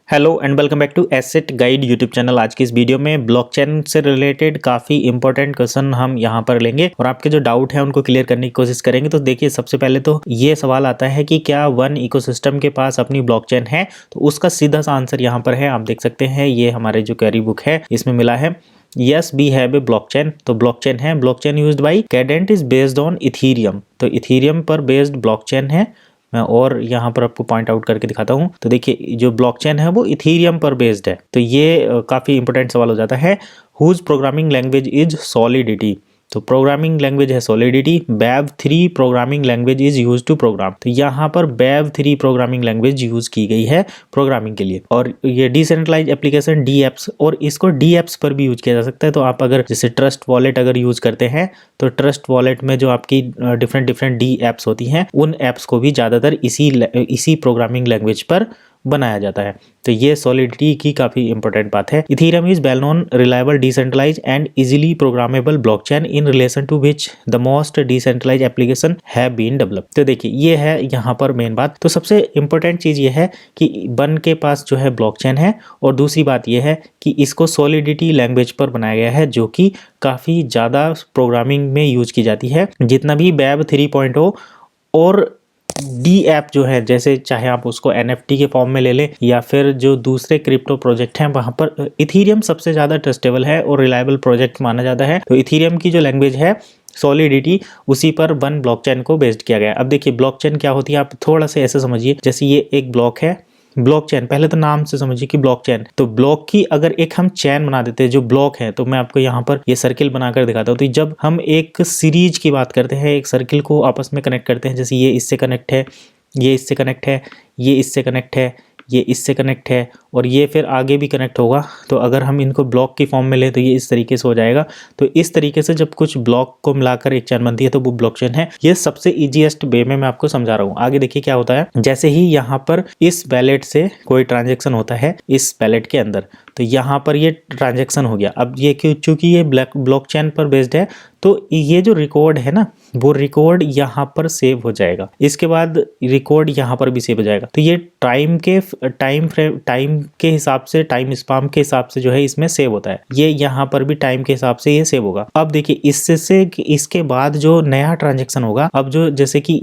Hello and welcome back to asset guide YouTube channel. आज की इस वीडियो में ब्लॉकचेन से रिलेटेड काफ़ी इंपॉर्टेंट क्वेश्चन हम यहाँ पर लेंगे और आपके जो डाउट है उनको क्लियर करने की कोशिश करेंगे। तो देखिए, सबसे पहले तो ये सवाल आता है कि क्या वन इकोसिस्टम के पास अपनी ब्लॉकचेन है? तो उसका सीधा सा आंसर यहाँ पर है, आप देख सकते हैं, ये हमारे जो क्वेरी बुक है इसमें मिला है। Yes, we have a blockchain. तो ब्लॉकचेन है, blockchain used by Cadent is based on Ethereum. तो इथीरियम पर बेस्ड ब्लॉकचेन है। मैं और यहाँ पर आपको पॉइंट आउट करके दिखाता हूँ। तो देखिए, जो ब्लॉकचेन है वो इथीरियम पर बेस्ड है। तो ये काफ़ी इंपॉर्टेंट सवाल हो जाता है। Whose programming language is solidity. तो प्रोग्रामिंग लैंग्वेज है solidity. Web 3 programming language is use to program. तो यहाँ पर बैव 3 प्रोग्रामिंग लैंग्वेज यूज की गई है प्रोग्रामिंग के लिए। और ये डिसेंट्रलाइज एप्लीकेशन डी एप्स, और इसको डी एप्स पर भी यूज किया जा सकता है। तो आप अगर जैसे ट्रस्ट वॉलेट अगर यूज करते हैं तो ट्रस्ट वॉलेट में जो आपकी डिफरेंट डी एप्स होती हैं उन एप्स को भी ज़्यादातर इसी प्रोग्रामिंग लैंग्वेज पर बनाया जाता है। तो ये सॉलिडिटी की काफी इंपॉर्टेंट बात है। Ethereum is well known, reliable, decentralize and easily programmable blockchain in relation to which the most decentralize application have been developed. तो देखिए, ये है यहाँ पर मेन बात। तो सबसे इंपॉर्टेंट चीज ये है कि वन के पास जो है ब्लॉकचेन है, और दूसरी बात ये है कि इसको सॉलिडिटी लैंग्वेज पर बनाया गया है, जो कि काफी ज्यादा प्रोग्रामिंग में यूज की जाती है। जितना भी वेब 3.0 और डी ऐप जो है, जैसे चाहे आप उसको NFT के फॉर्म में ले लें या फिर जो दूसरे क्रिप्टो प्रोजेक्ट हैं, वहां पर इथीरियम सबसे ज़्यादा ट्रस्टेबल है और रिलायबल प्रोजेक्ट माना जाता है। तो इथीरियम की जो लैंग्वेज है सॉलिडिटी, उसी पर वन ब्लॉकचेन को बेस्ड किया गया। अब देखिए, ब्लॉकचेन क्या होती है, आप थोड़ा सा ऐसे समझिए। जैसे ये एक ब्लॉक है, ब्लॉकचेन, पहले तो नाम से समझिए कि ब्लॉकचेन। तो ब्लॉक की अगर एक हम चेन बना देते हैं जो ब्लॉक है, तो मैं आपको यहाँ पर ये सर्किल बनाकर दिखाता हूँ। तो जब हम एक सीरीज की बात करते हैं, एक सर्किल को आपस में कनेक्ट करते हैं, जैसे ये इससे कनेक्ट है, ये इससे कनेक्ट है, ये इससे कनेक्ट है, ये इससे कनेक्ट है, और ये फिर आगे भी कनेक्ट होगा। तो अगर हम इनको ब्लॉक की फॉर्म में ले तो ये इस तरीके से हो जाएगा। तो इस तरीके से जब कुछ ब्लॉक को मिलाकर एक चेन बनती है तो वो ब्लॉकचेन है। ये सबसे इजीएस्ट वे में मैं आपको समझा रहा हूँ। आगे देखिए क्या होता है। जैसे ही यहाँ पर इस वैलेट से कोई ट्रांजेक्शन होता है इस वैलेट के अंदर, तो यहाँ पर ये ट्रांजेक्शन हो गया। अब ये चूंकि ये ब्लॉकचेन पर बेस्ड है, तो ये जो रिकॉर्ड है ना, वो रिकॉर्ड यहाँ पर सेव हो जाएगा। इसके बाद रिकॉर्ड यहाँ पर भी सेव हो जाएगा। तो ये टाइम के हिसाब से, टाइम स्पैम के हिसाब से जो है इसमें सेव होता है। ये यहाँ पर भी टाइम के हिसाब से ये सेव होगा। अब देखिए, इसके बाद जो नया ट्रांजेक्शन होगा, अब जो जैसे कि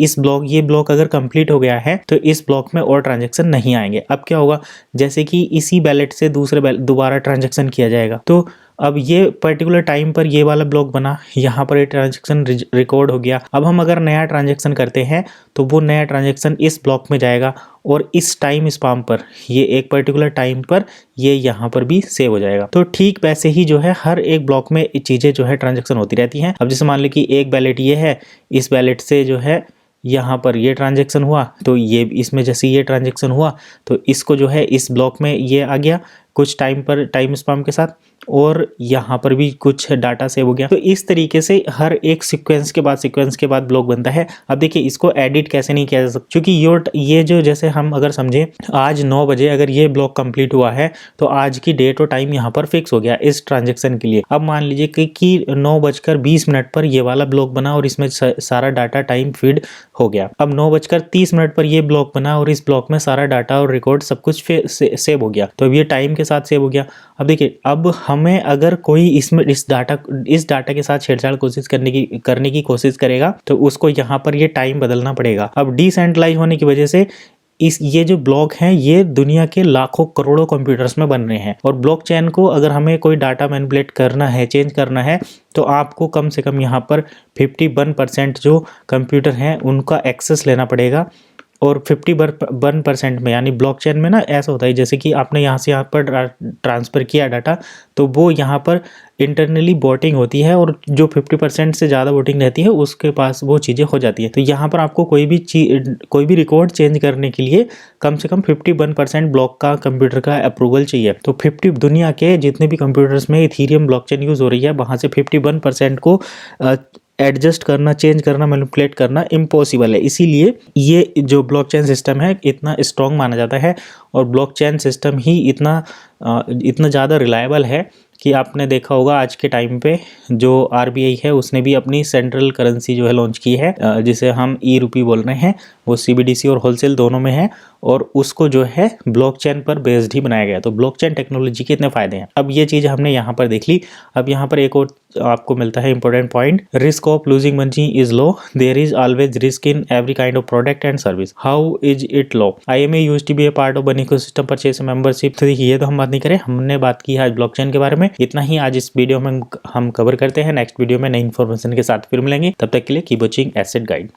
ये ब्लॉक अगर कंप्लीट हो गया है तो इस ब्लॉक में और ट्रांजेक्शन नहीं आएंगे। अब क्या होगा, जैसे कि इसी वैलेट से दोबारा ट्रांजेक्शन किया जाएगा। तो अब ये पर्टिकुलर टाइम पर ये वाला ब्लॉक बना, यहाँ पर ये ट्रांजेक्शन रिकॉर्ड हो गया। अब हम अगर नया ट्रांजेक्शन करते हैं तो वो नया ट्रांजेक्शन इस ब्लॉक में जाएगा, और इस टाइम स्पैम पर, ये एक पर्टिकुलर टाइम पर ये यहाँ पर भी सेव हो जाएगा। तो ठीक वैसे ही जो है हर एक ब्लॉक में चीज़ें जो है ट्रांजेक्शन होती रहती हैं। अब जैसे मान ली कि एक वैलेट ये है, इस वैलेट से जो है यहाँ पर ये ट्रांजेक्शन हुआ, तो ये इसमें जैसे ये ट्रांजेक्शन हुआ तो इसको जो है इस ब्लॉक में ये आ गया कुछ टाइम पर, टाइम स्पैम के साथ, और यहाँ पर भी कुछ डाटा सेव हो गया। तो इस तरीके से हर एक सीक्वेंस के बाद ब्लॉक बनता है। अब देखिए, इसको एडिट कैसे नहीं किया जा सकता, क्योंकि ये जो, जैसे हम अगर समझे आज 9 बजे अगर ये ब्लॉक कंप्लीट हुआ है तो आज की डेट और टाइम यहाँ पर फिक्स हो गया इस ट्रांजेक्शन के लिए। अब मान लीजिए कि 9:20 पर ये वाला ब्लॉक बना और इसमें सारा डाटा टाइम फीड हो गया। अब 9:30 पर ये ब्लॉक बना और इस ब्लॉक में सारा डाटा और रिकॉर्ड सब कुछ सेव हो गया। तो अब ये टाइम के साथ सेव हो गया। अब देखिए, अब हमें अगर कोई इसमें इस डाटा के साथ छेड़छाड़ करने की कोशिश करेगा तो उसको यहाँ पर ये टाइम बदलना पड़ेगा। अब डिसेंट्रलाइज होने की वजह से ये जो ब्लॉक हैं ये दुनिया के लाखों करोड़ों कंप्यूटर्स में बन रहे हैं, और ब्लॉकचेन को अगर हमें कोई डाटा मैनिपुलेट करना है, चेंज करना है, तो आपको कम से कम यहाँ पर 51% जो कंप्यूटर हैं उनका एक्सेस लेना पड़ेगा। और 51% में, यानी ब्लॉकचेन में ना ऐसा होता है, जैसे कि आपने यहाँ से यहाँ पर ट्रांसफ़र किया डाटा, तो वो यहाँ पर इंटरनली वोटिंग होती है, और जो 50% से ज़्यादा वोटिंग रहती है उसके पास वो चीज़ें हो जाती है। तो यहाँ पर आपको कोई भी रिकॉर्ड चेंज करने के लिए कम से कम 51% ब्लॉक का कंप्यूटर का अप्रूवल चाहिए। तो 50 दुनिया के जितने भी कंप्यूटर्स में इथीरियम ब्लॉकचेन यूज़ हो रही है, वहाँ से 51% को एडजस्ट करना, चेंज करना, मैनिपुलेट करना इम्पॉसिबल है। इसीलिए ये जो ब्लॉकचेन सिस्टम है इतना स्ट्रॉन्ग माना जाता है, और ब्लॉकचेन सिस्टम ही इतना ज़्यादा रिलायबल है कि आपने देखा होगा आज के टाइम पे जो आरबीआई है उसने भी अपनी सेंट्रल करेंसी जो है लॉन्च की है, जिसे हम ई रूपी बोल रहे हैं, वो सीबीडीसी और होलसेल दोनों में है, और उसको जो है ब्लॉकचेन पर बेस्ड ही बनाया गया। तो ब्लॉकचेन टेक्नोलॉजी के इतने फायदे हैं। अब ये चीज हमने यहाँ पर देख ली। अब यहाँ पर एक और आपको मिलता है important point, risk of losing money is low, there is always risk in every kind of product and service, how is it low, IMA used to be a part of an ecosystem purchase membership. तो देखिए ये तो हम बात नहीं करें, हमने बात की है आज ब्लॉकचेन के बारे में। इतना ही आज इस वीडियो में हम कवर करते हैं। नेक्स्ट वीडियो में नई इन्फॉर्मेशन के साथ फिर मिलेंगे, तब तक के लिए कीप वॉचिंग एसेट गाइड।